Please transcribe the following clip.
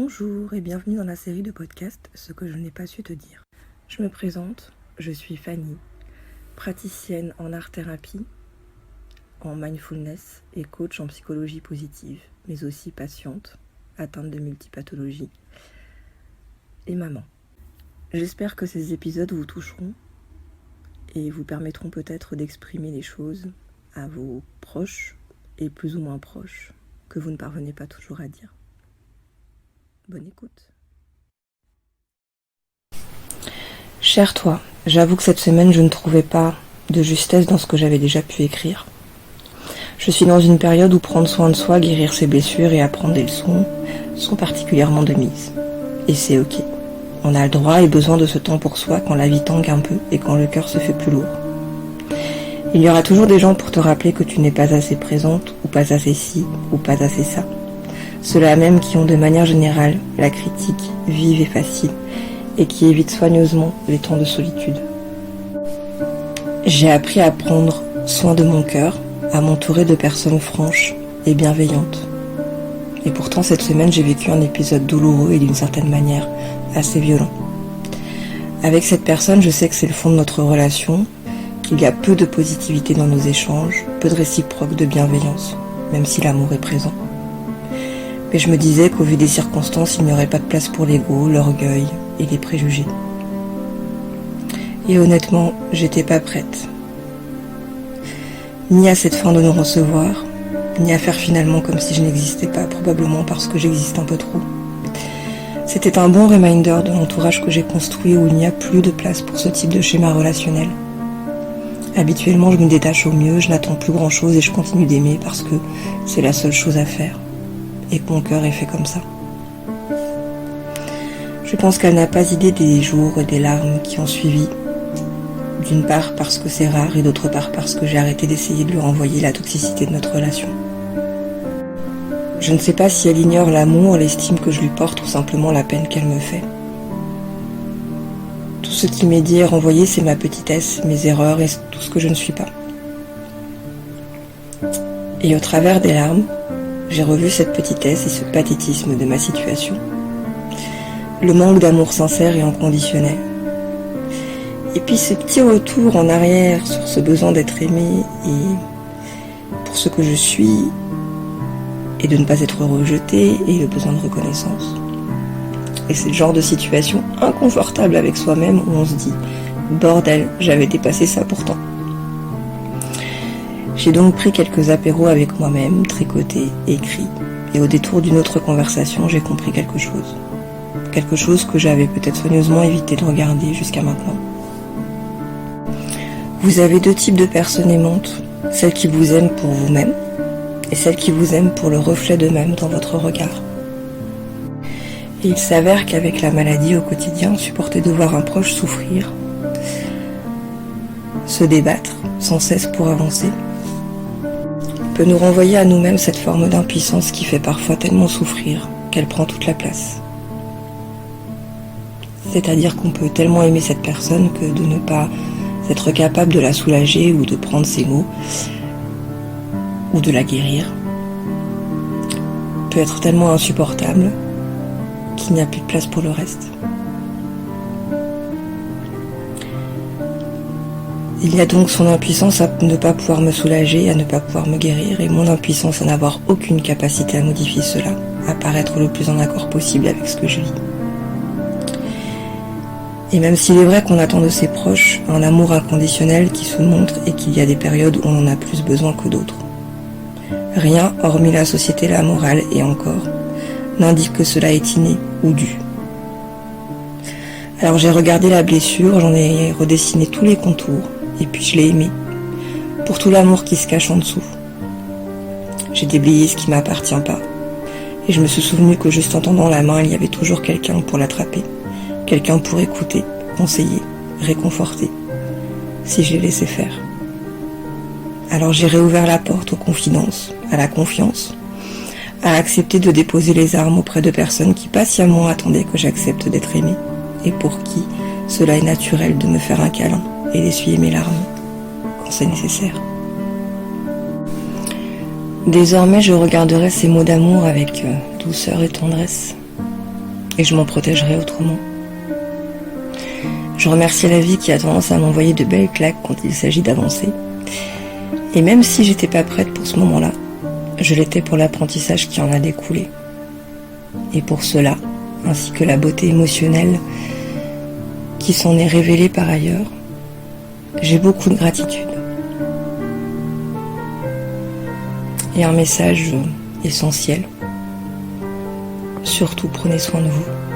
Bonjour et bienvenue dans la série de podcasts « Ce que je n'ai pas su te dire ». Je me présente, je suis Fanny, praticienne en art-thérapie, en mindfulness et coach en psychologie positive, mais aussi patiente, atteinte de multipathologies, et maman. J'espère que ces épisodes vous toucheront et vous permettront peut-être d'exprimer les choses à vos proches et plus ou moins proches que vous ne parvenez pas toujours à dire. Bonne écoute. Cher toi, j'avoue que cette semaine je ne trouvais pas de justesse dans ce que j'avais déjà pu écrire. Je suis dans une période où prendre soin de soi, guérir ses blessures et apprendre des leçons sont particulièrement de mise. Et c'est ok. On a le droit et besoin de ce temps pour soi quand la vie tangue un peu et quand le cœur se fait plus lourd. Il y aura toujours des gens pour te rappeler que tu n'es pas assez présente, ou pas assez ci, ou pas assez ça. Ceux-là même qui ont de manière générale la critique vive et facile et qui évitent soigneusement les temps de solitude. J'ai appris à prendre soin de mon cœur, à m'entourer de personnes franches et bienveillantes. Et pourtant cette semaine j'ai vécu un épisode douloureux et d'une certaine manière assez violent. Avec cette personne, je sais que c'est le fond de notre relation, qu'il y a peu de positivité dans nos échanges, peu de réciproque, de bienveillance, même si l'amour est présent. Mais je me disais qu'au vu des circonstances, il n'y aurait pas de place pour l'ego, l'orgueil et les préjugés. Et honnêtement, j'étais pas prête. Ni à cette fin de nous recevoir, ni à faire finalement comme si je n'existais pas, probablement parce que j'existe un peu trop. C'était un bon reminder de l'entourage que j'ai construit où il n'y a plus de place pour ce type de schéma relationnel. Habituellement, je me détache au mieux, je n'attends plus grand chose et je continue d'aimer parce que c'est la seule chose à faire. Et que mon cœur est fait comme ça. Je pense qu'elle n'a pas idée des jours et des larmes qui ont suivi. D'une part parce que c'est rare et d'autre part parce que j'ai arrêté d'essayer de lui renvoyer la toxicité de notre relation. Je ne sais pas si elle ignore l'amour, l'estime que je lui porte ou simplement la peine qu'elle me fait. Tout ce qui m'est dit et renvoyé, c'est ma petitesse, mes erreurs et tout ce que je ne suis pas. Et au travers des larmes, j'ai revu cette petitesse et ce pathétisme de ma situation. Le manque d'amour sincère et inconditionnel. Et puis ce petit retour en arrière sur ce besoin d'être aimé et pour ce que je suis et de ne pas être rejeté et le besoin de reconnaissance. Et c'est le genre de situation inconfortable avec soi-même où on se dit « Bordel, j'avais dépassé ça pourtant ». J'ai donc pris quelques apéros avec moi-même, tricoté, écrit, et au détour d'une autre conversation, j'ai compris quelque chose. Quelque chose que j'avais peut-être soigneusement évité de regarder jusqu'à maintenant. Vous avez deux types de personnes aimantes, celles qui vous aiment pour vous-même, et celles qui vous aiment pour le reflet d'eux-mêmes dans votre regard. Et il s'avère qu'avec la maladie au quotidien, supporter de voir un proche souffrir, se débattre sans cesse pour avancer, peut nous renvoyer à nous-mêmes cette forme d'impuissance qui fait parfois tellement souffrir qu'elle prend toute la place. C'est-à-dire qu'on peut tellement aimer cette personne que de ne pas être capable de la soulager ou de prendre ses mots ou de la guérir peut être tellement insupportable qu'il n'y a plus de place pour le reste. Il y a donc son impuissance à ne pas pouvoir me soulager, à ne pas pouvoir me guérir, et mon impuissance à n'avoir aucune capacité à modifier cela, à paraître le plus en accord possible avec ce que je vis. Et même s'il est vrai qu'on attend de ses proches un amour inconditionnel qui se montre et qu'il y a des périodes où on en a plus besoin que d'autres. Rien, hormis la société, la morale et encore, n'indique que cela est inné ou dû. Alors j'ai regardé la blessure, j'en ai redessiné tous les contours, et puis je l'ai aimée, pour tout l'amour qui se cache en dessous. J'ai déblayé ce qui m'appartient pas, et je me suis souvenu que juste en tendant la main, il y avait toujours quelqu'un pour l'attraper, quelqu'un pour écouter, conseiller, réconforter, si je l'ai laissé faire. Alors j'ai réouvert la porte aux confidences, à la confiance, à accepter de déposer les armes auprès de personnes qui patiemment attendaient que j'accepte d'être aimée, et pour qui cela est naturel de me faire un câlin et d'essuyer mes larmes quand c'est nécessaire. Désormais, je regarderai ces mots d'amour avec douceur et tendresse, et je m'en protégerai autrement. Je remercie la vie qui a tendance à m'envoyer de belles claques quand il s'agit d'avancer. Et même si j'étais pas prête pour ce moment-là, je l'étais pour l'apprentissage qui en a découlé. Et pour cela, ainsi que la beauté émotionnelle qui s'en est révélée par ailleurs, j'ai beaucoup de gratitude. Et un message essentiel, surtout prenez soin de vous.